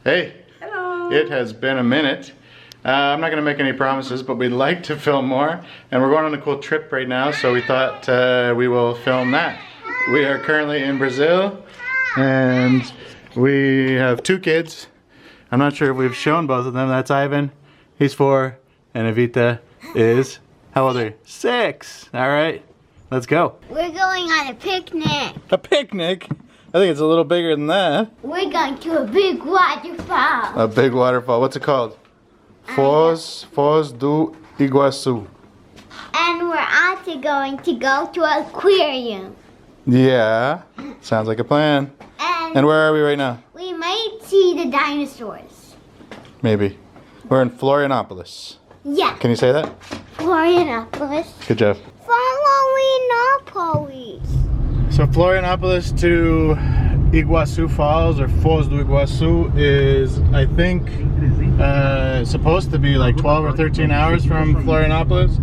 Hey. Hello. It has been a minute. I'm not going to make any promises, but we'd like to film more. And we're going on a cool trip right now, so we thought we will film that. We are currently in Brazil, and we have 2 kids. I'm not sure if we've shown both of them. That's Ivan. He's 4. And Evita is, how old are you? 6. All right, let's go. We're going on a picnic. A picnic? I think it's a little bigger than that. We're going to a big waterfall. A big waterfall. What's it called? Foz do Iguaçu. And we're also going to go to an aquarium. Yeah, sounds like a plan. And where are we right now? We might see the dinosaurs. Maybe. We're in Florianopolis. Yeah. Can you say that? Florianopolis. Good job. Florianopolis. So Florianopolis to Iguaçu Falls, or Foz do Iguaçu, is, I think, supposed to be like 12 or 13 hours from Florianopolis.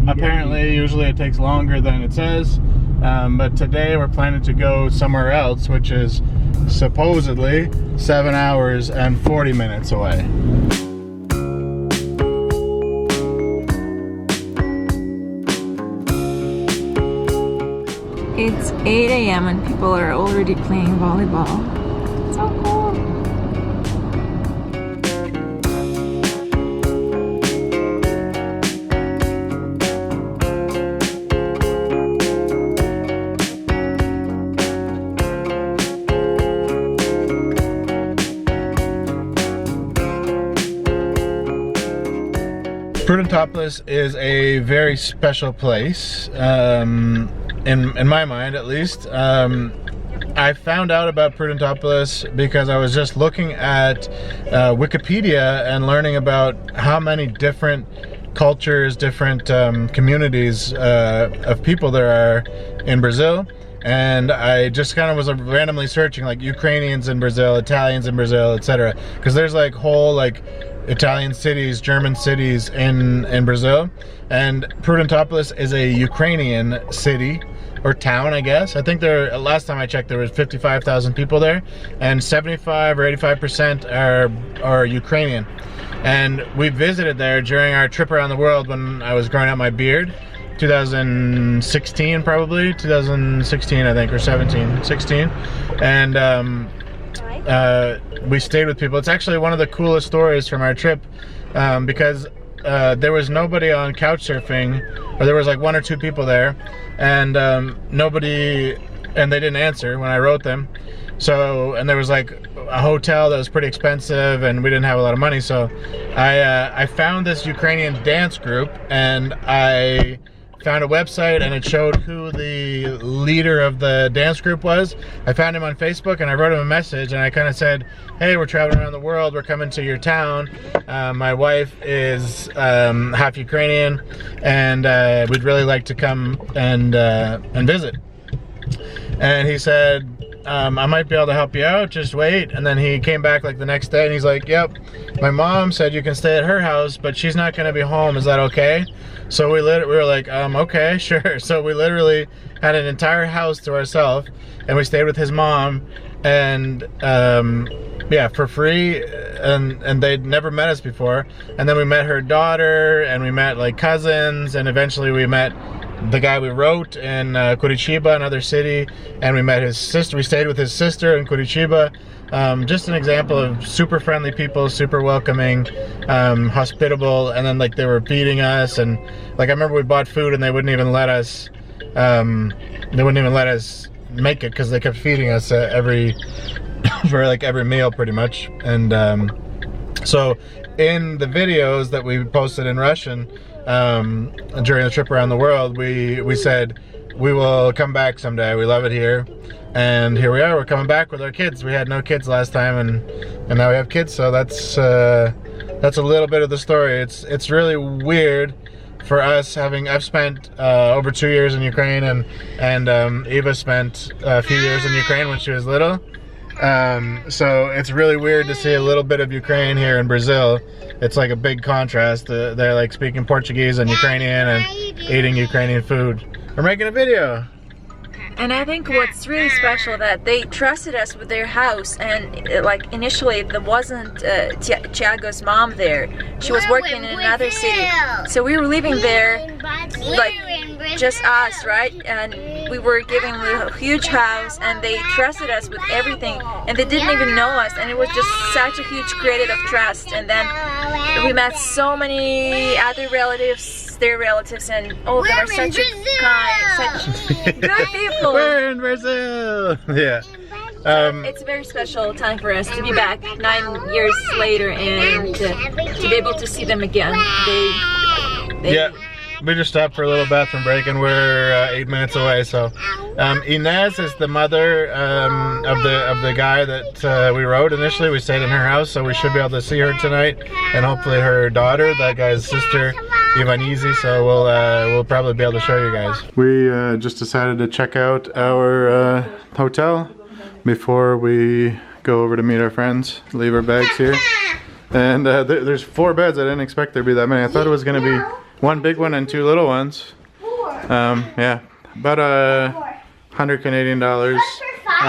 Apparently, usually it takes longer than it says. But today we're planning to go somewhere else, which is supposedly 7 hours and 40 minutes away. It's 8 a.m. and people are already playing volleyball. So cool. Prudentópolis is a very special place, in my mind at least. I found out about Prudentópolis because I was just looking at Wikipedia and learning about how many different cultures, different communities of people there are in Brazil. And I just kind of was randomly searching like Ukrainians in Brazil, Italians in Brazil, etc. Because there's like whole like Italian cities, German cities in Brazil, and Prudentópolis is a Ukrainian city or town, I guess. I think there, last time I checked, there was 55,000 people there, and 75 or 85% are Ukrainian. And we visited there during our trip around the world when I was growing out my beard. 2016 probably, 2016 I think, or 16. And we stayed with people. It's actually one of the coolest stories from our trip, because there was nobody on couch surfing, or there was like 1 or 2 people there, and they didn't answer when I wrote them. So, and there was like a hotel that was pretty expensive, and we didn't have a lot of money. So I found this Ukrainian dance group, and I found a website, and it showed who the leader of the dance group was. I found him on Facebook, and I wrote him a message, and I kind of said, hey, we're traveling around the world, we're coming to your town. My wife is half Ukrainian, and we'd really like to come and visit. And he said, I might be able to help you out, just wait. And then he came back like the next day, and he's like, yep, my mom said you can stay at her house, but she's not gonna be home, is that okay? So we were like, okay, sure. So we literally had an entire house to ourselves, and we stayed with his mom, and yeah, for free, and they'd never met us before. And then we met her daughter, and we met like cousins, and eventually we met the guy we wrote in Curitiba, another city, and we met his sister. We stayed with his sister in Curitiba. Just an example of super friendly people, super welcoming, hospitable, and then like they were feeding us, and like I remember we bought food and they wouldn't even let us make it because they kept feeding us for like every meal pretty much. And so in the videos that we posted in Russian during the trip around the world, we said we will come back someday, we love it here. And here we are, we're coming back with our kids. We had no kids last time, and now we have kids, so that's a little bit of the story. It's really weird for us I've spent over 2 years in Ukraine, and Eva spent a few years in Ukraine when she was little. So it's really weird to see a little bit of Ukraine here in Brazil. It's like a big contrast. They're like speaking Portuguese and Ukrainian and eating Ukrainian food. We're making a video. Okay. And I think what's really special that they trusted us with their house, and like initially it wasn't Tiago's mom there. She was working in another city. So we were living there like just us, right? And we were giving them a huge house and they trusted us with everything, and they didn't even know us, and it was just such a huge credit of trust. And then we met so many other relatives, their relatives, and all of them are such kind, such good people. We're in Brazil! Yeah. It's a very special time for us to be back 9 years later and to be able to see them again. Yeah, we just stopped for a little bathroom break and we're 8 minutes away. So Inez is the mother of the guy that we rode initially. We stayed in her house, so we should be able to see her tonight, and hopefully her daughter, that guy's sister, Ivanizi. So we'll probably be able to show you guys. We just decided to check out our hotel before we go over to meet our friends, leave our bags here. And there's 4 beds. I didn't expect there'd be that many. I thought it was gonna be 1 big one and 2 little ones. Yeah, about $100 Canadian a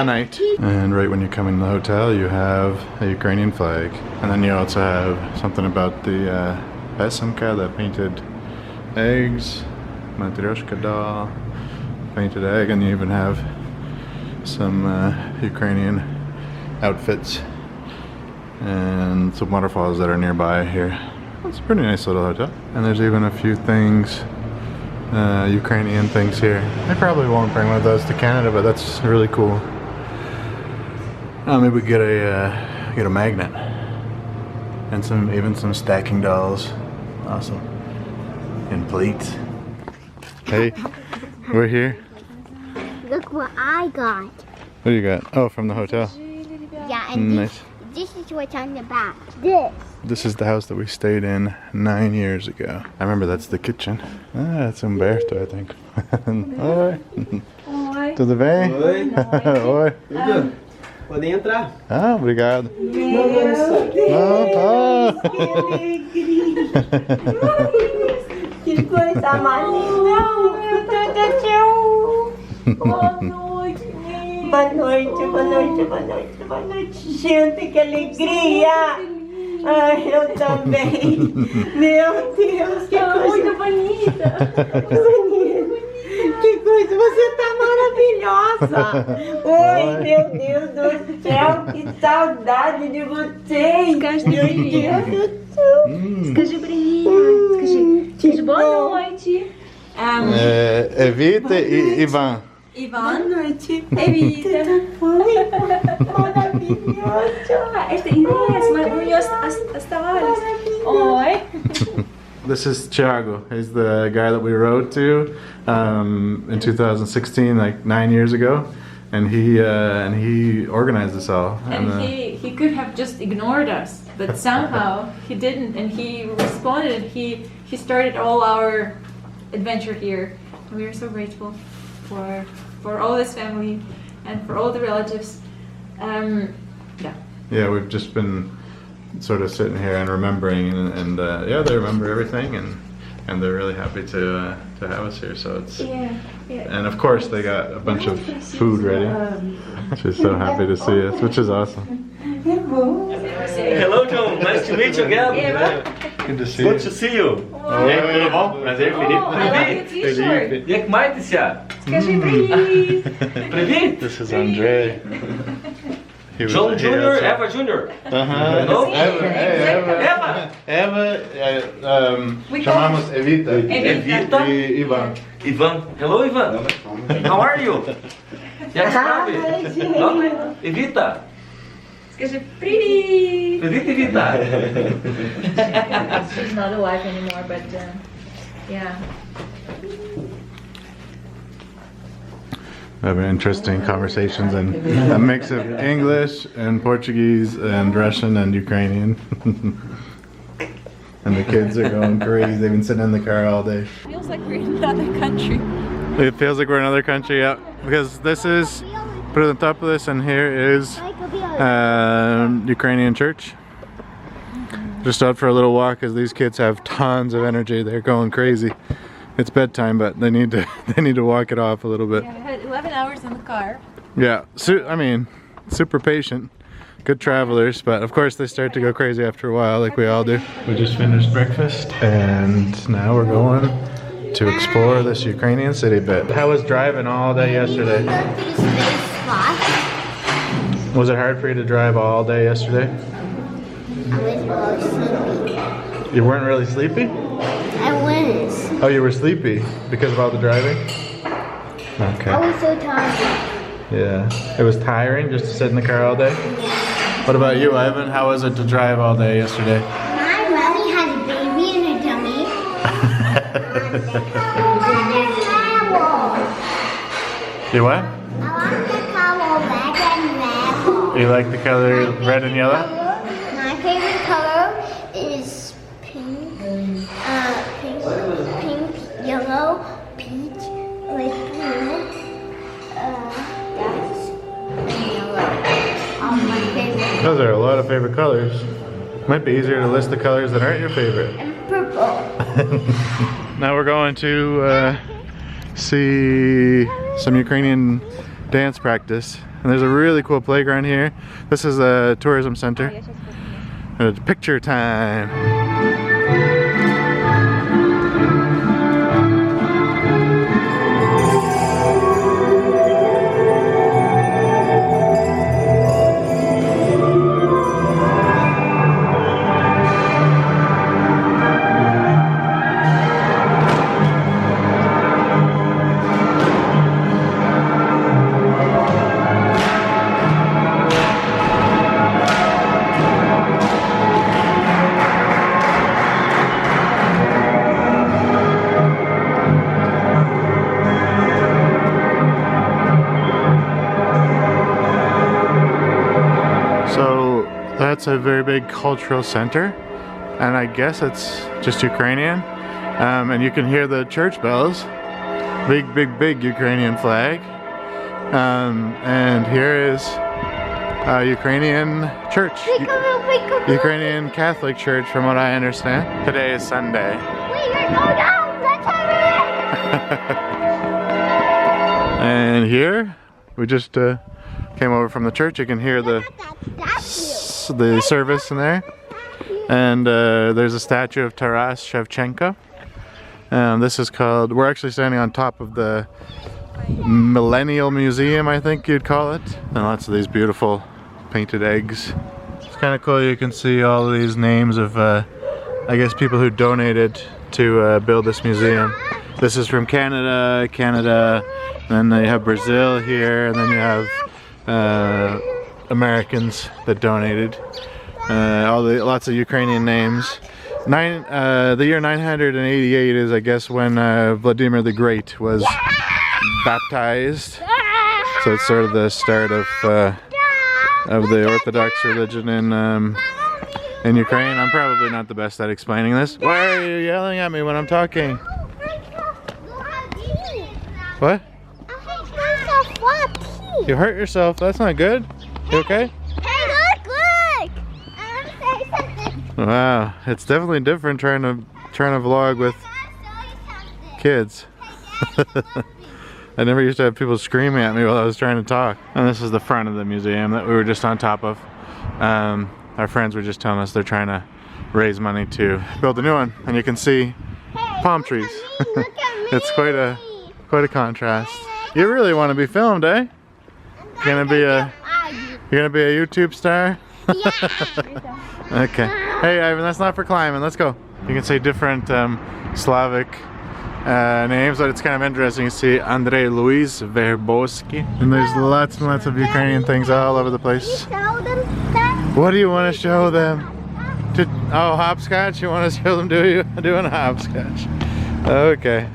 night. And right when you come in the hotel, you have a Ukrainian flag. And then you also have something about the pesemka, the painted eggs, matryoshka doll, painted egg, and you even have some Ukrainian outfits and some waterfalls that are nearby here. It's a pretty nice little hotel. And there's even a few things, Ukrainian things here. I probably won't bring one of those to Canada, but that's really cool. Maybe we get a magnet and even some stacking dolls. Awesome. And plates. Hey, we're here. Look what I got. What do you got? Oh, from the hotel. Yeah, and nice. This is what's on the back. This is the house that we stayed in 9 years ago. I remember that's the kitchen. Ah, it's Humberto, I think. Oi. Oi. Tudo bem? Oi. Oi. Podem entrar. Ah, obrigado. Meu Deus. Que coisa mais linda. Boa noite. Boa noite, boa noite, boa noite, boa noite. Gente, que alegria. Ai, eu também. Meu Deus, que coisa muito bonita. Que coisa, você tá maravilhosa. Oi, meu Deus do céu, que saudade de vocês. Meu Deus do céu. Скажи привет. Скажи boa noite. Evita e Ivan. Boa noite. Evita. Maravilhoso. Esta Inês, maravilhosa. Hasta olhos. Oi. This is Thiago. He's the guy that we rode to in 2016, like 9 years ago, and he organized this all. And he could have just ignored us, but somehow he didn't, and he responded. He started all our adventure here. And we are so grateful for all his family and for all the relatives. Yeah, we've just been sort of sitting here and remembering, and yeah, they remember everything, and they're really happy to have us here. So it's and of course they got a bunch of food ready. She's so happy to see us, which is awesome. Hello, John. Nice to meet you again. Good to see Good you. to see you. E aí, tudo bom? Prazer, Felipe. Jak maitėsi? Скажи привет. Привет. This is Andre. He was John here, Jr., so- Eva Jr. No? Eva. Chamamos Evita. Evita. E Ivan. Ivan. Hello, Ivan. How are you? Jak sprawy? Dobry? Evita. Скажи привет. Привет, Evita. She's not alive anymore, but yeah. Having interesting conversations and a mix of English and Portuguese and Russian and Ukrainian. And the kids are going crazy. They've been sitting in the car all day. Feels like we're in another country. It feels like we're in another country, yeah. Because this is Prudentópolis and here is Ukrainian church. Just out for a little walk as these kids have tons of energy. They're going crazy. It's bedtime, but they need to walk it off a little bit. Yeah, we had 11 hours car. Yeah, I mean, super patient. Good travelers, but of course they start to go crazy after a while, like we all do. We just finished breakfast, and now we're going to explore this Ukrainian city bit. How was driving all day yesterday? Was it hard for you to drive all day yesterday? I was really sleepy. You weren't really sleepy? I was. Oh, you were sleepy because of all the driving? Okay. I was so tired. Yeah. It was tiring just to sit in the car all day? Yeah. What about you, Ivan? How was it to drive all day yesterday? My mommy had a baby in her tummy. You what? I want the color red and yellow. You like the color red and yellow? My favorite color is pink, pink, yellow, peach, light blue, that's and yellow. All my favorite. Those are a lot of favorite colors. Might be easier to list the colors that aren't your favorite. And purple. Now we're going to see some Ukrainian dance practice. And there's a really cool playground here. This is a tourism center. It's picture time. That's a very big cultural center, and I guess it's just Ukrainian, and you can hear the church bells. Big Ukrainian flag, and here is a Ukrainian church, Ukrainian Catholic church from what I understand. Today is Sunday. And here we just came over from the church. You can hear the service in there, and there's a statue of Taras Shevchenko. This is called, we're actually standing on top of the Millennial Museum, I think you'd call it, and lots of these beautiful painted eggs. It's kind of cool. You can see all of these names of I guess people who donated to build this museum. This is from Canada, then they have Brazil here, and then you have Americans that donated. Lots of Ukrainian names. The year 988 is, I guess, when Vladimir the Great was baptized. So it's sort of the start of the Orthodox religion in Ukraine. I'm probably not the best at explaining this. Why are you yelling at me when I'm talking? What? You hurt yourself. That's not good. You okay? Hey, look! I want to say something. Wow, it's definitely different trying to vlog with kids. I never used to have people screaming at me while I was trying to talk. And this is the front of the museum that we were just on top of. Our friends were just telling us they're trying to raise money to build a new one, and you can see palm trees. It's quite a contrast. You really want to be filmed, eh? You're gonna be a YouTube star? Yeah. Okay. Hey Ivan, that's not for climbing. Let's go. You can see different Slavic names, but it's kind of interesting. You see Andrei Louis Verboski, and there's lots and lots of Ukrainian things all over the place. What do you want to show them? Oh, hopscotch? You want to show them doing a hopscotch? Okay.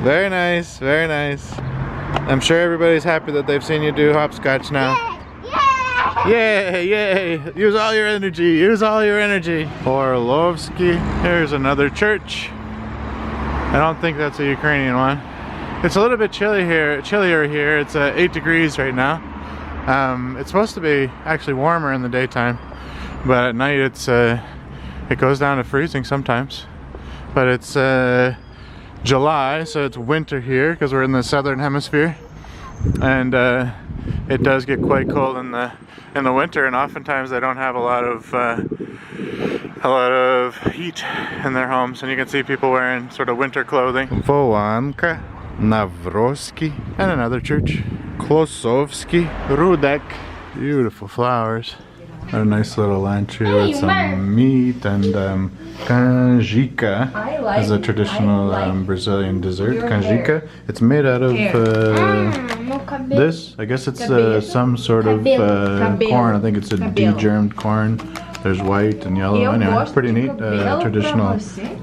Very nice, very nice. I'm sure everybody's happy that they've seen you do hopscotch now. Yay, yay! Use all your energy, use all your energy. Orlovsky, here's another church. I don't think that's a Ukrainian one. It's a little bit chillier here. It's 8 degrees right now. It's supposed to be actually warmer in the daytime, but at night it goes down to freezing sometimes. But it's July, so it's winter here because we're in the southern hemisphere. and it does get quite cold in the winter, and oftentimes they don't have a lot of heat in their homes, and you can see people wearing sort of winter clothing. Wołanka, Nawrocki, and another church, Klosowski, Rudek. Beautiful flowers. A nice little lunch here with some meat, and canjica is a traditional Brazilian dessert. Canjica. It's made out of this. I guess it's some sort of corn. I think it's a degermed corn. There's white and yellow. Anyway, pretty neat. Traditional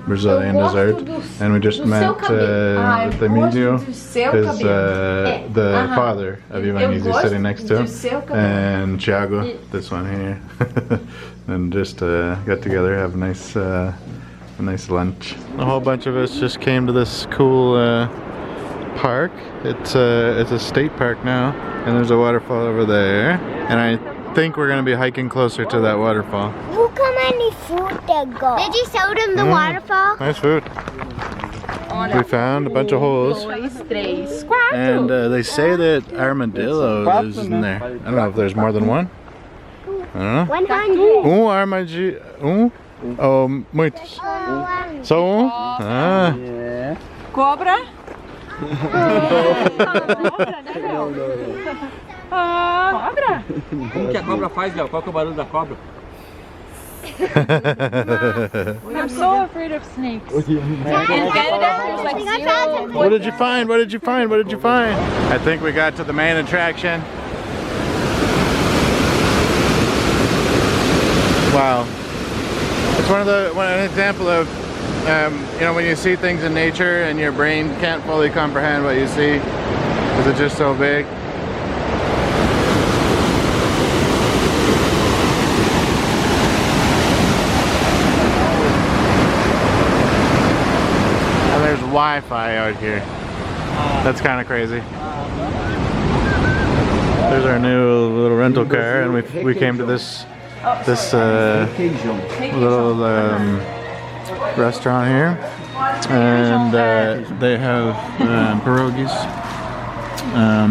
Brazilian dessert. And we just met with Emilio, is the father of Ivanizzi, sitting next to him, and Thiago, this one here. And just got together, have a nice lunch. A whole bunch of us just came to this cool park. It's a state park now, and there's a waterfall over there. And I think we're gonna be hiking closer to that waterfall. Look how many food they go. Did you show them the waterfall? Nice food. We found a bunch of holes. And they say that armadillo lives in there. I don't know if there's more than one. I don't know. 100. Armadillo. Oh, muitos. Só Ah. Cobra? Cobra? Como que a cobra faz, Léo? Qual que é o barulho da cobra? I'm so afraid of snakes. In Canada, there's like zero. What did you find? What did you find? What did you find? I think we got to the main attraction. Wow. It's an example of, you know, when you see things in nature and your brain can't fully comprehend what you see because it's just so big. And there's Wi-Fi out here. That's kind of crazy. There's our new little rental car, and we came to this little restaurant here, and they have pierogies,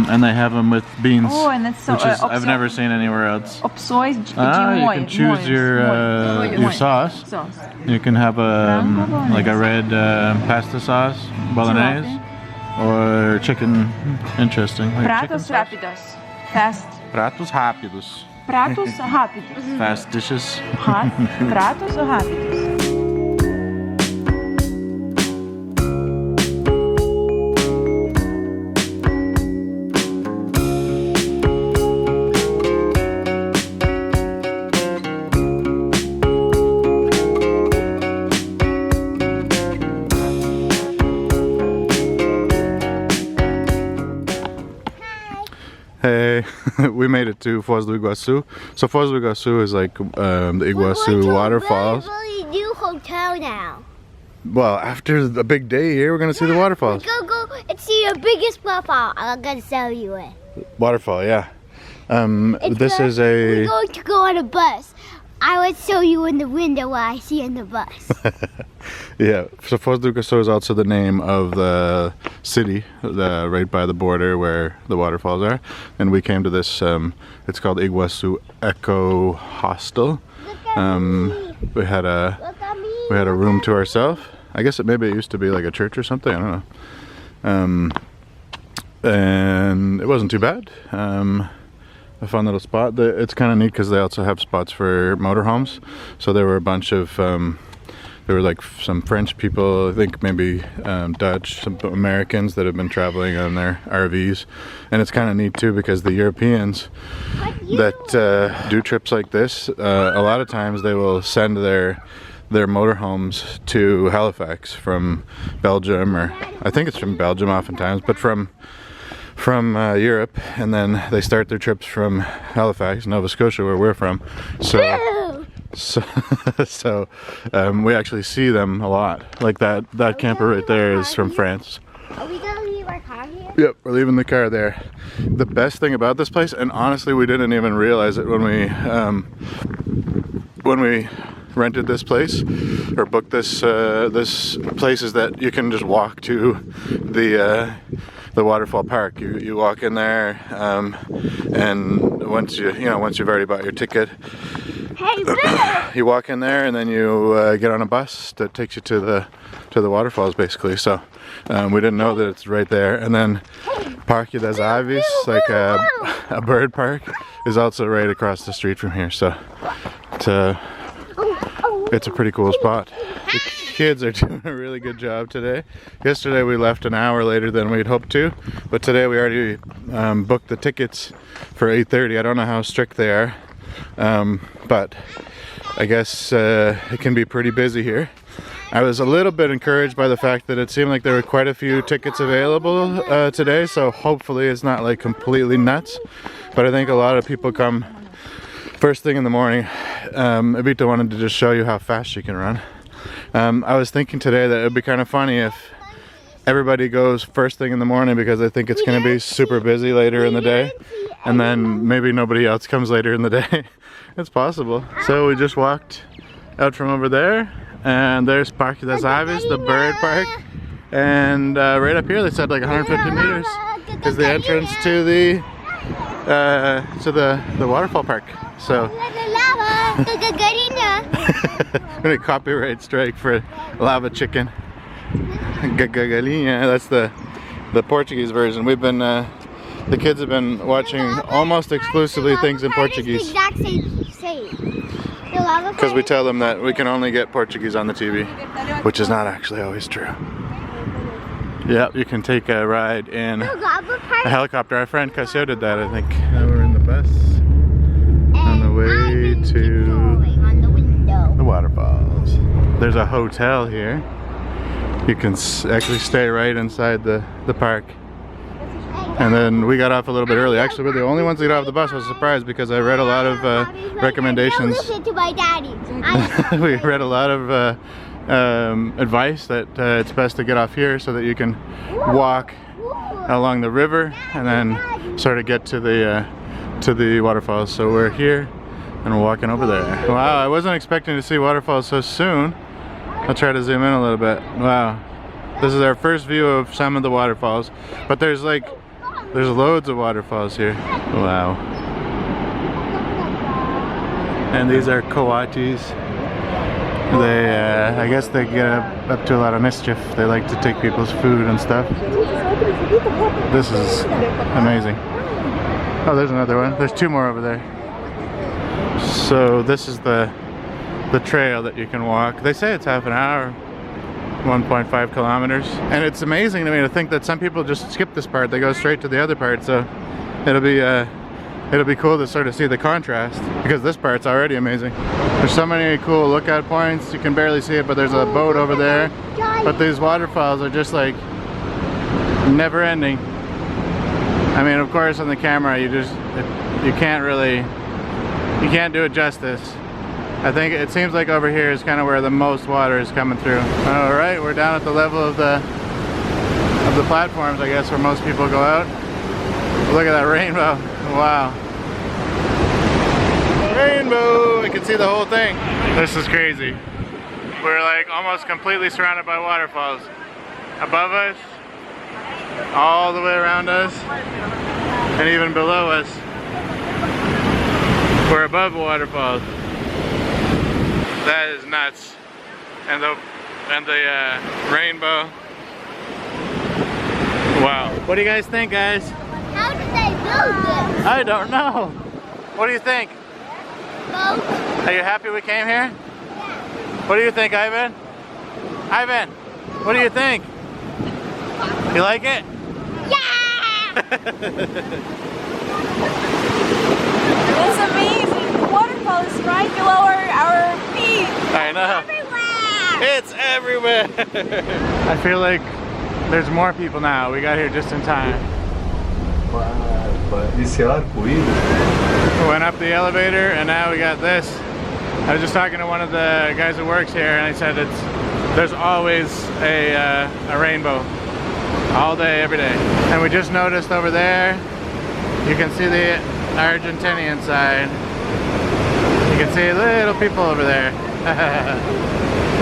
and they have them with beans, which is I've never seen anywhere else. Opções de You can choose your sauce. You can have like a red pasta sauce, bolognese, or chicken. Interesting. Pratos rápidos. Fast. Pratos rápidos. Pratos rápidos. Fast dishes. Pratos rápidos. Hey, we made it to Foz do Iguaçu. So Foz do Iguaçu is like the Iguaçu waterfalls. We're going to a new hotel now. Well, after a big day here, we're gonna see the waterfalls. Go and see your biggest waterfall. I'm gonna show you it. Waterfall, yeah. This is We're going to go on a bus. I would show you in the window what I see in the bus. Yeah, so Foz do Iguaçu is also the name of the city, right by the border where the waterfalls are. And we came to this, it's called Iguaçu Eco Hostel. We had a room to ourselves. I guess maybe it used to be like a church or something, I don't know. And it wasn't too bad. A fun little spot. It's kind of neat because they also have spots for motorhomes. So there were a bunch of, there were like some French people, I think maybe Dutch, some Americans that have been traveling on their RVs. And it's kind of neat too because the Europeans that do trips like this, a lot of times they will send their motorhomes to Halifax from Belgium, or I think it's from Belgium oftentimes, but from Europe, and then they start their trips from Halifax, Nova Scotia, where we're from. So we actually see them a lot. Like that camper right there is from France. Are we gonna leave our car here? Yep, we're leaving the car there. The best thing about this place, and honestly we didn't even realize it when we rented this place or booked this place, is that you can just walk to the waterfall park. You walk in there, and once you've already bought your ticket, you walk in there, and then you get on a bus that takes you to the waterfalls, basically. So we didn't know that it's right there. And then Parque das Aves, like a bird park, is also right across the street from here. So it's a pretty cool spot. The kids are doing a really good job today. Yesterday we left an hour later than we'd hoped to, but today we already booked the tickets for 8:30. I don't know how strict they are, but I guess it can be pretty busy here. I was a little bit encouraged by the fact that it seemed like there were quite a few tickets available today, so hopefully it's not like completely nuts. But I think a lot of people come first thing in the morning. Evita wanted to just show you how fast she can run. I was thinking today that it would be kind of funny if everybody goes first thing in the morning, because I think it's going to be super busy later in the day, and then maybe nobody else comes later in the day. It's possible. So we just walked out from over there, and there's Parque das Aves, the bird park, and right up here they said like 150 meters is the entrance to the waterfall park. So I'm gonna copyright strike for lava chicken. Gagalinha, that's the Portuguese version. We've been the kids have been watching almost exclusively things in Portuguese, because we tell them that we can only get Portuguese on the TV, which is not actually always true. Yeah, you can take a ride in a helicopter. Our friend Casio did that, I think. Now we're in the bus on the way to the waterfalls. There's a hotel here. You can actually stay right inside the park. And then we got off a little bit early. Actually, we're the only ones that got off the bus. I was surprised because I read a lot of recommendations. Listen to my daddy. We read a lot of advice that it's best to get off here so that you can walk along the river and then sort of get to the waterfalls. So we're here and we're walking over there. Wow, I wasn't expecting to see waterfalls so soon. I'll try to zoom in a little bit. Wow, this is our first view of some of the waterfalls, but there's loads of waterfalls here. Wow. And these are coatis. They, I guess they get up to a lot of mischief. They like to take people's food and stuff. This is amazing. Oh, there's another one. There's two more over there. So this is the trail that you can walk. They say it's half an hour, 1.5 kilometers. And it's amazing to me to think that some people just skip this part. They go straight to the other part. So it'll be cool to sort of see the contrast, because this part's already amazing. There's so many cool lookout points. You can barely see it, but there's a boat over there. But these waterfalls are just like never ending. I mean, of course on the camera you can't do it justice. I think it seems like over here is kind of where the most water is coming through. All right, we're down at the level of the platforms, I guess, where most people go out. Look at that rainbow. Wow. Rainbow! I can see the whole thing. This is crazy. We're like almost completely surrounded by waterfalls. Above us, all the way around us, and even below us. We're above waterfalls. That is nuts. And the rainbow. Wow. What do you guys think, guys? How did they build this? I don't know. What do you think? Boat. Are you happy we came here? Yeah. What do you think, Ivan? Ivan, what do you think? You like it? Yeah! It's amazing. The waterfall is right below our feet. I know. It's everywhere. I feel like there's more people now. We got here just in time. Esse arco-íris. We went up the elevator and now we got this. I was just talking to one of the guys who works here, and he said there's always a rainbow all day, every day. And we just noticed over there, you can see the Argentinian side. You can see little people over there.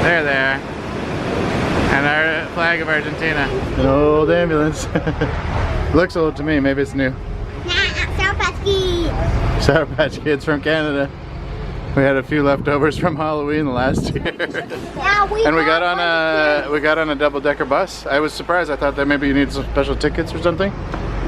They're there. And our flag of Argentina. An old ambulance. Looks old to me, maybe it's new. Sour Patch Kids. Sour Patch Kids from Canada. We had a few leftovers from Halloween last year. Yeah, And we got on a double-decker bus. I was surprised. I thought that maybe you need some special tickets or something,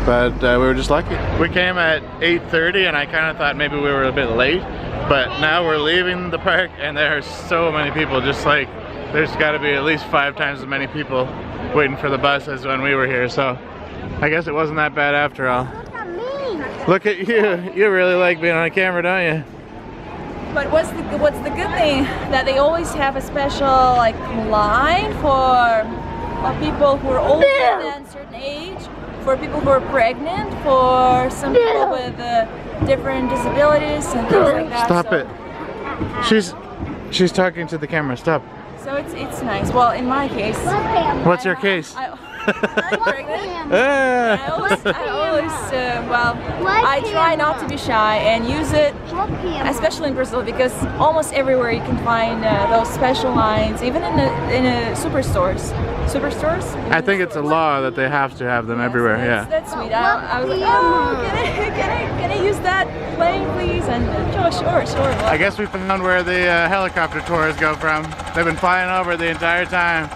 but we were just lucky. We came at 8:30 and I kind of thought maybe we were a bit late, but now we're leaving the park and there are so many people. Just like there's got to be at least 5 times as many people waiting for the bus as when we were here, so I guess it wasn't that bad after all. Look at you. You really like being on camera, don't you? But what's the good thing? That they always have a special like line for people who are older than a certain age, for people who are pregnant, for some people with different disabilities and things like that. Stop so, it. She's talking to the camera. Stop. So it's nice. Well, in my case. What's your case? I'm pregnant. I always I try not to be shy and use it, especially in Brazil, because almost everywhere you can find those special lines, even in the superstores. Superstores? I think it's a law that they have to have them everywhere. That's sweet. I was like, oh, can I use that plane, please? And sure. Well, I guess we found where the helicopter tours go from. They've been flying over the entire time.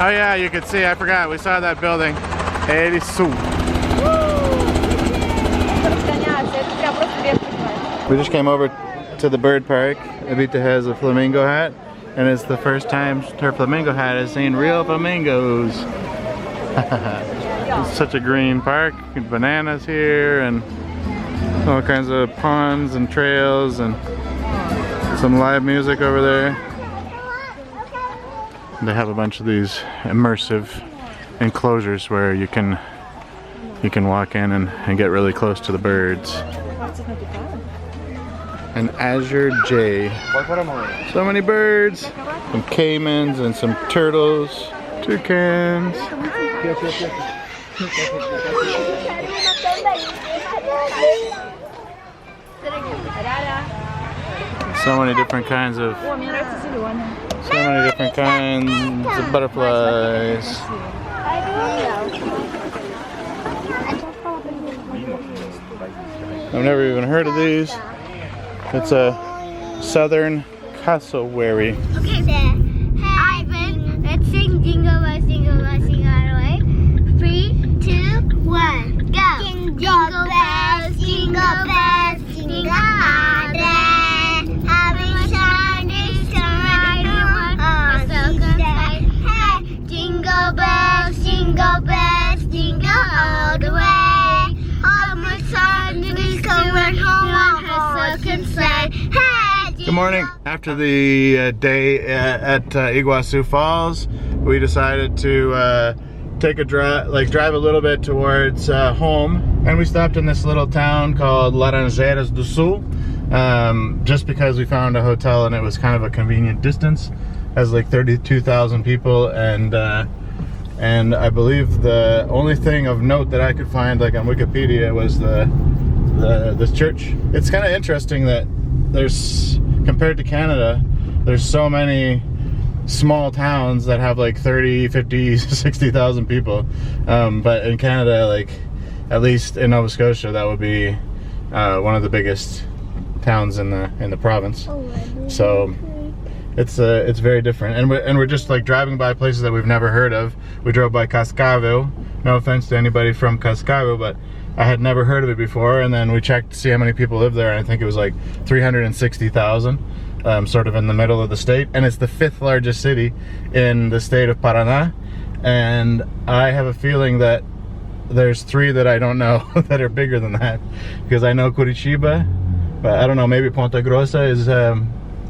Oh yeah, you could see, I forgot, we saw that building. We just came over to the bird park. Evita has a flamingo hat, and it's the first time her flamingo hat has seen real flamingos. It's such a green park, bananas here, and all kinds of ponds and trails, and some live music over there. They have a bunch of these immersive enclosures where you can walk in and get really close to the birds. An azure jay. So many birds. Some caimans and some turtles. Toucans. So many different kinds of butterflies. I've never even heard of these. It's a southern cassowary. Okay, then. Ivan, let's sing Jingle Bell, Jingle Bell, Sing All the Way. 3, 2, 1, go! Jingle bells, jingle bells, jingle all the way. Having Sundays come right on so good. Hey, jingle bells, jingle all the way. All my Sundays come right home on her second sleigh. Hey, Good morning. After the day at Iguaçu Falls, we decided to take a drive a little bit towards home, and we stopped in this little town called Laranjeiras do Sul, just because we found a hotel and it was kind of a convenient distance. It has like 32,000 people, and I believe the only thing of note that I could find like on Wikipedia was this church. It's kind of interesting that there's, compared to Canada, there's so many small towns that have like 30, 50, 60,000 people, but in Canada, like at least in Nova Scotia, that would be one of the biggest towns in the province. So it's very different, and we're just like driving by places that we've never heard of. We drove by Cascavel. No offense to anybody from Cascavel, but I had never heard of it before, and then we checked to see how many people live there, and I think it was like 360,000. Sort of in the middle of the state, and it's the 5th largest city in the state of Paraná, and I have a feeling that there's 3 that I don't know that are bigger than that, because I know Curitiba, but I don't know, maybe Ponta Grossa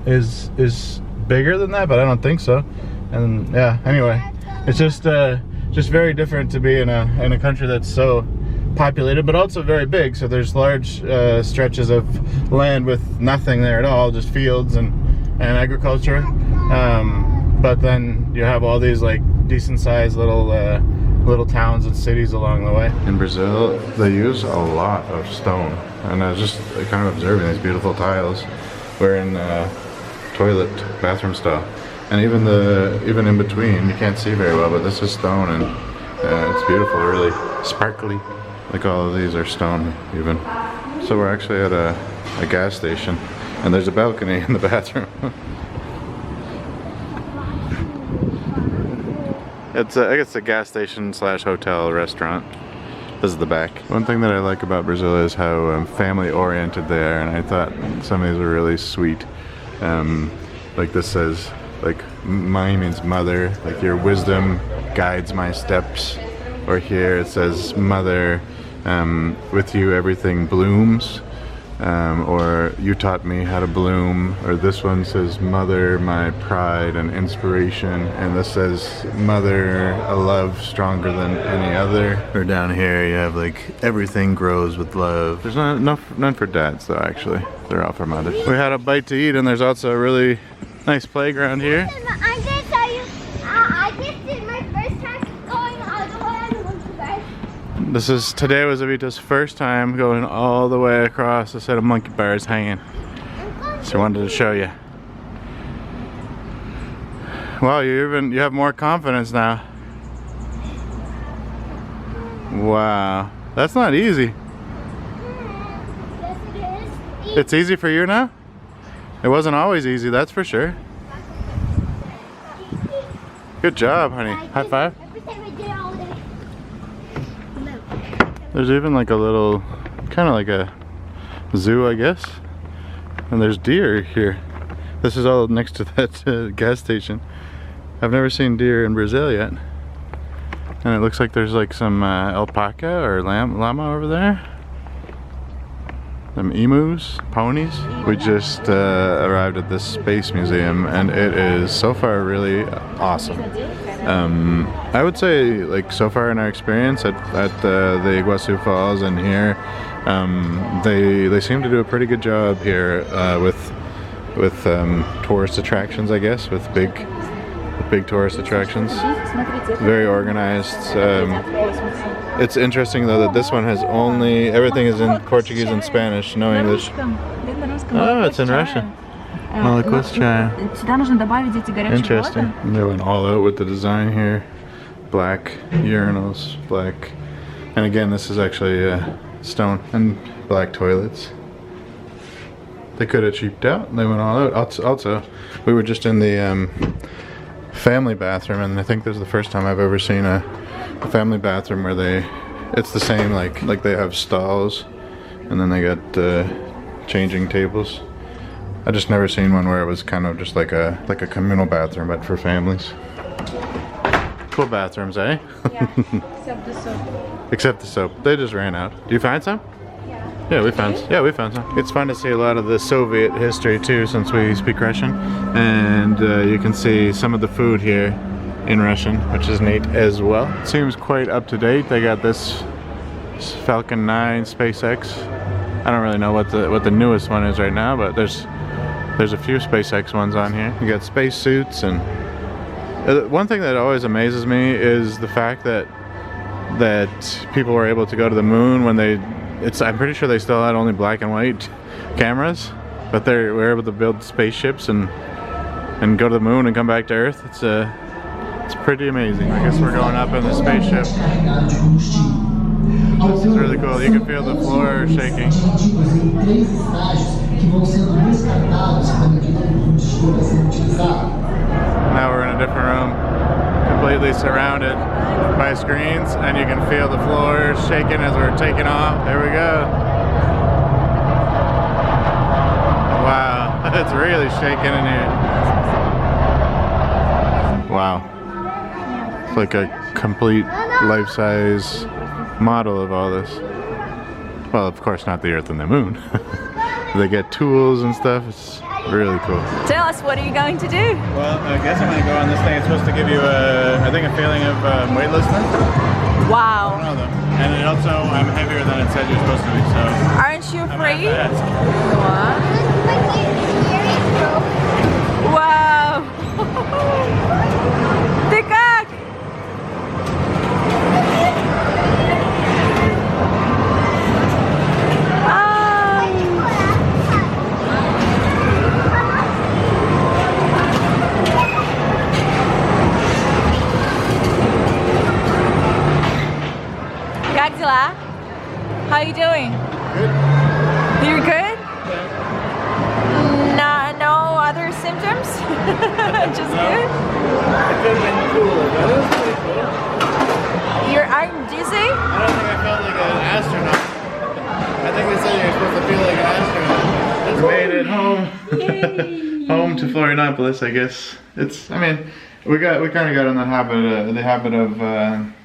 is bigger than that, but I don't think so. And yeah, anyway, it's just very different to be in a country that's so populated, but also very big. So there's large stretches of land with nothing there at all, just fields and agriculture. But then you have all these like decent sized little towns and cities along the way. In Brazil, they use a lot of stone, and I was just kind of observing these beautiful tiles. We're in toilet bathroom style, And even in between, you can't see very well, but this is stone, and it's beautiful, really sparkly. Like all of these are stone even. So we're actually at a gas station, and there's a balcony in the bathroom. It's I guess a gas station slash hotel restaurant. This is the back. One thing that I like about Brazil is how family oriented they are, and I thought some of these were really sweet. Like this says, like mãe means mother, like your wisdom guides my steps. Or here it says mother, with you everything blooms. Or you taught me how to bloom. Or this one says mother, my pride and inspiration. And this says mother, a love stronger than any other. Or down here you have like everything grows with love. There's none for dads though, actually. They're all for mothers. We had a bite to eat, and there's also a really nice playground here. I'm gonna tell you, I just did my first time going all the way on the monkey bars. Today was Evita's first time going all the way across a set of monkey bars hanging. So I wanted to show you. Wow, you have more confidence now. Wow, that's not easy. Yes, it is. It's easy for you now? It wasn't always easy, that's for sure. Good job, honey. High five. Every time I do it all day. There's even like a little, kind of like a zoo, I guess. And there's deer here. This is all next to that gas station. I've never seen deer in Brazil yet. And it looks like there's like some alpaca or llama over there. Some emus, ponies. We just arrived at this space museum, and it is so far really awesome. I would say, like, so far in our experience at the Iguaçu Falls and here, they seem to do a pretty good job here with tourist attractions, I guess, with big tourist attractions. Very organized. It's interesting though that this one has everything is in Portuguese and Spanish, no English. Oh, it's in Russian. Interesting. They went all out with the design here. Black urinals, black. And again, this is actually stone and black toilets. They could have cheaped out. They went all out. Also, we were just in the family bathroom, and I think this is the first time I've ever seen a family bathroom where it's the same, like they have stalls, and then they got changing tables. I just never seen one where it was kind of just like a communal bathroom, but for families. Cool bathrooms, eh? Yeah, except the soap. Except the soap. They just ran out. Do you find some? Yeah, we found some. It's fun to see a lot of the Soviet history too, since we speak Russian. And you can see some of the food here in Russian, which is neat as well. It seems quite up to date. They got this Falcon 9 SpaceX. I don't really know what the newest one is right now, but there's a few SpaceX ones on here. You got space suits, and one thing that always amazes me is the fact that people were able to go to the moon when I'm pretty sure they still had only black and white cameras, but they were able to build spaceships and go to the moon and come back to Earth. It's pretty amazing. I guess we're going up in the spaceship. This is really cool. You can feel the floor shaking. Now we're in a different room, completely surrounded by screens, and you can feel the floor shaking as we're taking off. There we go. Wow, it's really shaking in here. Wow. It's like a complete life-size model of all this. Well, of course not the Earth and the Moon. They get tools and stuff. It's really cool. Tell us, what are you going to do? Well, I guess I'm going to go on this thing. It's supposed to give you I think a feeling of weightlessness. Wow. I don't know though. And it also, I'm heavier than it said you're supposed to be, so. Aren't you afraid? I'm gonna have to ask. Wow. Ты как? Just No. good? It could have been cooler, but it was pretty cool. I'm dizzy? I don't think I felt like an astronaut. I think they said you're supposed to feel like an astronaut. We made it home. Home to Florianópolis, I guess. I mean, we kind of got in the habit of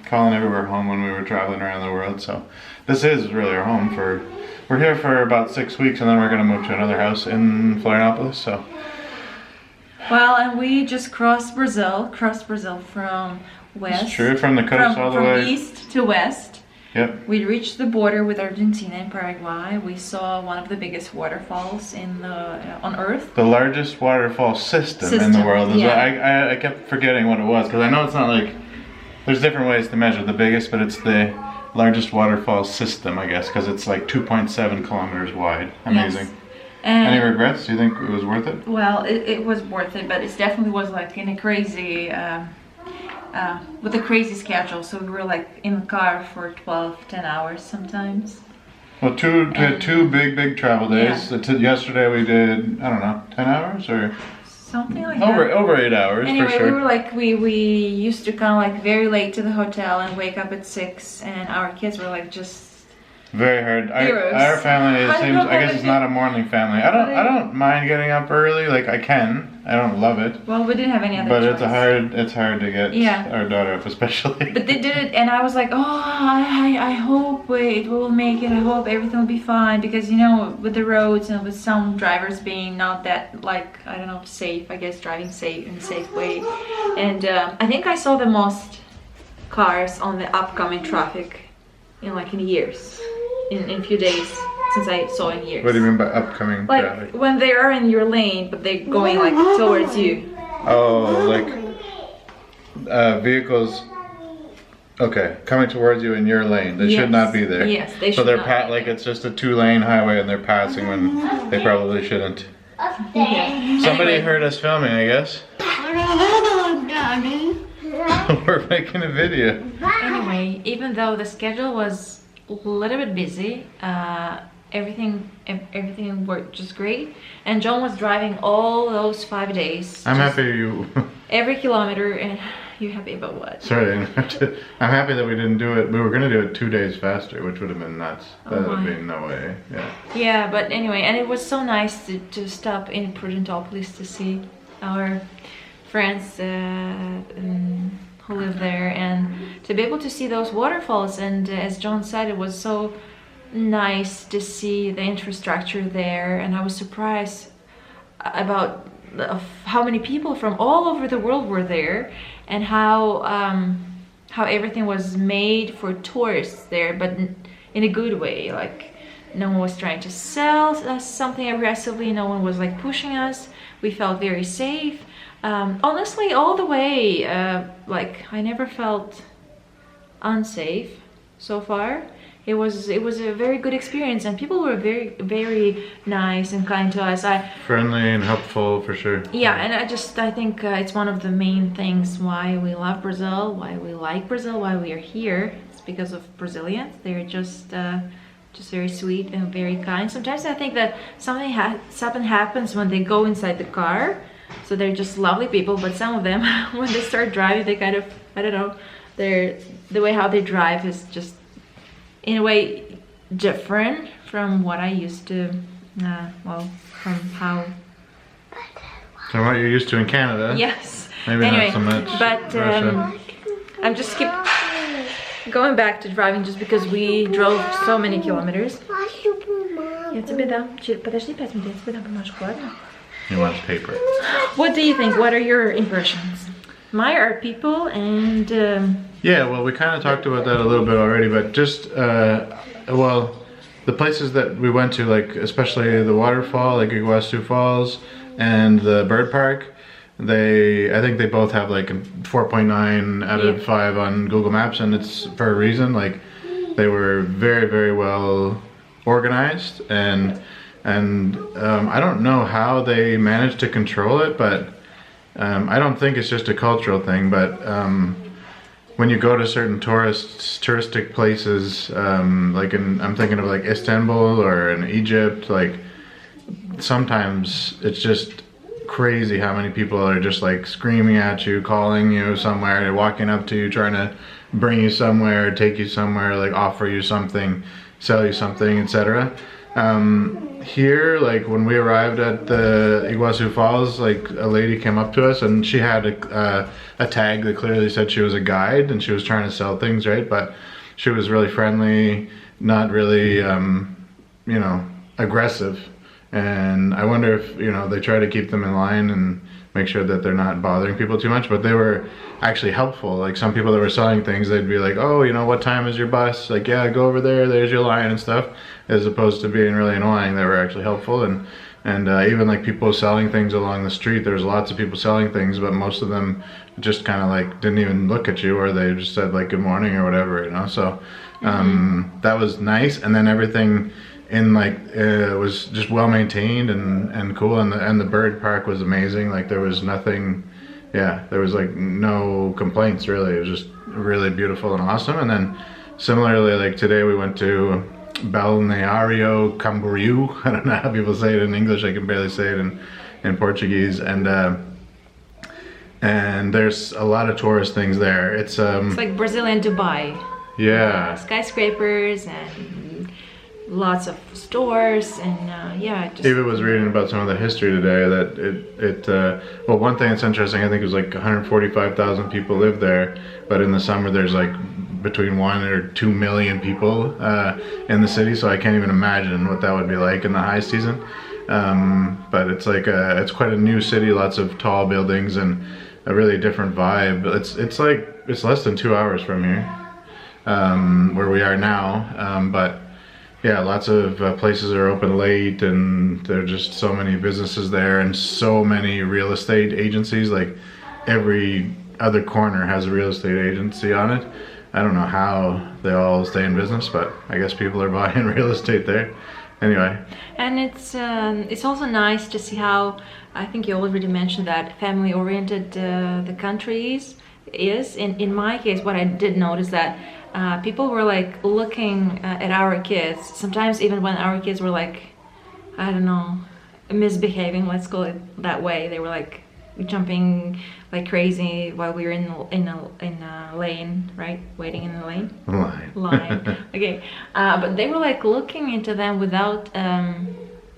calling everywhere home when we were traveling around the world. So this is really our home we're here for about 6 weeks, and then we're gonna move to another house in Florianópolis. So. Well, and we just crossed Brazil from west. It's true, from the coast all the way. From east to west. Yep. We reached the border with Argentina and Paraguay. We saw one of the biggest waterfalls on Earth. The largest waterfall system in the world. Yeah. I kept forgetting what it was, because I know it's not like, there's different ways to measure the biggest, but it's the largest waterfall system, I guess, because it's like 2.7 kilometers wide. Amazing. Yes. And any regrets? Do you think it was worth it? Well, it was worth it, but it definitely was like in a crazy, with a crazy schedule. So we were like in the car for 10 hours sometimes. Well, two big travel days. Yeah. Yesterday we did, I don't know, 10 hours or? Something like that. Over 8 hours, anyway, for sure. We were like, we used to come like very late to the hotel and wake up at 6, and our kids were like just very hard. heroes. Our family, it seems, I guess it's not a morning family. I don't mind getting up early, like I can. I don't love it. Well, we didn't have any other But choice. it's hard to get our daughter up, especially. But they did it, and I was like, oh, I hope it will make it. I hope everything will be fine, because you know, with the roads and with some drivers being not that, like, I don't know, safe. I guess driving safe in a safe way. And I think I saw the most cars on the upcoming traffic in years, in a few days. Since I saw in years. What do you mean by upcoming traffic? Like when they are in your lane, but they're going like towards you. Oh, like vehicles. Okay, coming towards you in your lane. They should not be there. Yes, they should. So they're like it's just a 2-lane highway, and they're passing when they probably shouldn't. Yeah. Somebody heard us filming, I guess. We're making a video. Anyway, even though the schedule was a little bit busy, everything worked just great, and John was driving all those 5 days. I'm happy you. Every kilometer, and you're happy about what? Sorry, I'm happy that we didn't do it. We were gonna do it 2 days faster, which would have been nuts. That would be no way. Yeah. Yeah, but anyway, and it was so nice to stop in Prudentópolis to see our friends who live there, and to be able to see those waterfalls. And as John said, it was so nice to see the infrastructure there, and I was surprised about how many people from all over the world were there, and how everything was made for tourists there, but in a good way. Like no one was trying to sell us something aggressively, no one was like pushing us. We felt very safe. Honestly, all the way, like I never felt unsafe so far. It was a very good experience, and people were very nice and kind to us. Friendly and helpful, for sure. Yeah, and I think it's one of the main things why we love Brazil, why we like Brazil, why we are here. It's because of Brazilians. They're just very sweet and very kind. Sometimes I think that something happens when they go inside the car. So they're just lovely people, but some of them, when they start driving, they kind of, I don't know, the way how they drive is just, in a way, different from what I used to, from how... From what you're used to in Canada? Yes. Maybe anyway, not so much but Russia. I'm just going back to driving just because we drove so many kilometers. He wants paper. What do you think? What are your impressions? Mine are people and... Yeah, well, we kind of talked about that a little bit already, but just, well, the places that we went to, like, especially the waterfall, like Iguaçu Falls, and the bird park, I think they both have like a 4.9 out of 5 on Google Maps, and it's for a reason. Like, they were very well organized, and I don't know how they managed to control it, but I don't think it's just a cultural thing, but when you go to certain touristic places, like I'm thinking of like Istanbul or in Egypt, like sometimes it's just crazy how many people are just like screaming at you, calling you somewhere, walking up to you, trying to bring you somewhere, take you somewhere, like offer you something, sell you something, etc. Here, like when we arrived at the Iguaçu Falls, like a lady came up to us and she had a tag that clearly said she was a guide and she was trying to sell things, right? But she was really friendly, not really, you know, aggressive. And I wonder if, you know, they try to keep them in line and make sure that they're not bothering people too much, but they were actually helpful. Like some people that were selling things, they'd be like, oh, you know, what time is your bus? Like, yeah, go over there, there's your line and stuff, as opposed to being really annoying. They were actually helpful. And even like people selling things along the street, there's lots of people selling things, but most of them just kind of like didn't even look at you, or they just said like good morning or whatever, you know. So that was nice. And then everything in like was just well maintained and cool, and the bird park was amazing. Like there was nothing, yeah, there was like no complaints really. It was just really beautiful and awesome. And then similarly, like today we went to Balneario Camboriú. I don't know how people say it in English. I can barely say it in Portuguese. And there's a lot of tourist things there. It's like Brazilian Dubai. Yeah. Skyscrapers and lots of stores and yeah. Eva was reading about some of the history today that well, one thing that's interesting, I think it was like 145,000 people live there, but in the summer there's like between 1 or 2 million people in the city, so I can't even imagine what that would be like in the high season. But it's like it's quite a new city, lots of tall buildings and a really different vibe. It's less than 2 hours from here, where we are now, but yeah, lots of places are open late, and there are just so many businesses there and so many real estate agencies. Like every other corner has a real estate agency on it. I don't know how they all stay in business, but I guess people are buying real estate there. Anyway. And it's also nice to see how, I think you already mentioned that, family-oriented the country is. In my case, what I did notice that people were like looking at our kids, sometimes even when our kids were like, I don't know, misbehaving, let's call it that way. They were like jumping like crazy while we were in a lane, right? Waiting in the lane? Line. Okay. But they were like looking into them without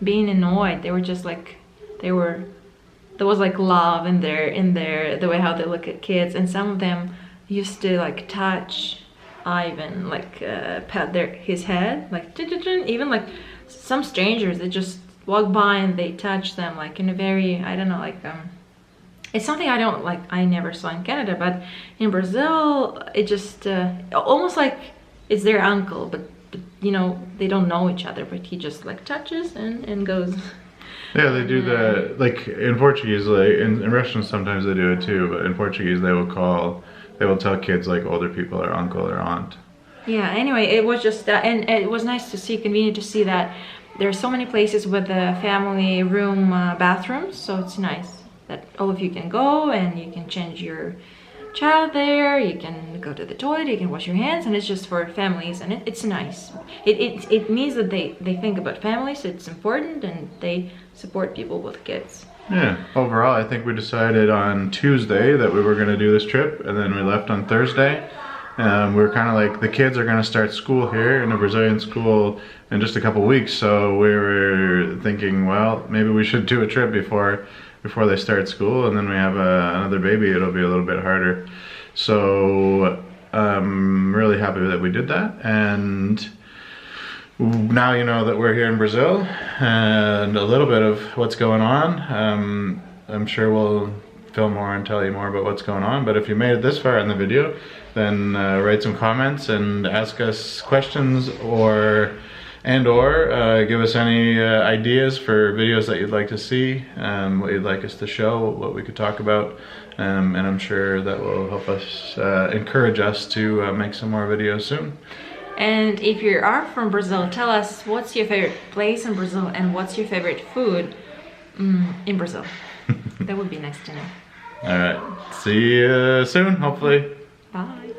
being annoyed. They were just like, there was like love in their the way how they look at kids. And some of them used to like touch Ivan, like pat his head, like even like some strangers, they just walk by and they touch them like in a very, I don't know, like it's something I never saw in Canada, but in Brazil it just almost like it's their uncle, but you know, they don't know each other, but he just like touches and goes. Yeah, they do the, like in Portuguese, like in Russian sometimes they do it too, but in Portuguese they will tell kids like older people are uncle or aunt. Yeah, anyway, it was just that, and it was nice to see, convenient to see that there are so many places with the family room bathrooms, so it's nice that all of you can go and you can change your child there, you can go to the toilet, you can wash your hands, and it's just for families, and it's nice. It means that they think about families, it's important, and they support people with kids. Yeah, overall I think we decided on Tuesday that we were going to do this trip, and then we left on Thursday. We were kind of like, the kids are going to start school here in a Brazilian school in just a couple weeks, so we were thinking, well, maybe we should do a trip before they start school, and then we have another baby, it'll be a little bit harder. So I'm really happy that we did that, and now you know that we're here in Brazil and a little bit of what's going on. I'm sure we'll film more and tell you more about what's going on, but if you made it this far in the video, then write some comments and ask us questions, or give us any ideas for videos that you'd like to see, what you'd like us to show, what we could talk about, and I'm sure that will help us, encourage us to make some more videos soon. And if you are from Brazil, tell us what's your favorite place in Brazil and what's your favorite food in Brazil. That would be nice to know. All right, see you soon, hopefully. Bye.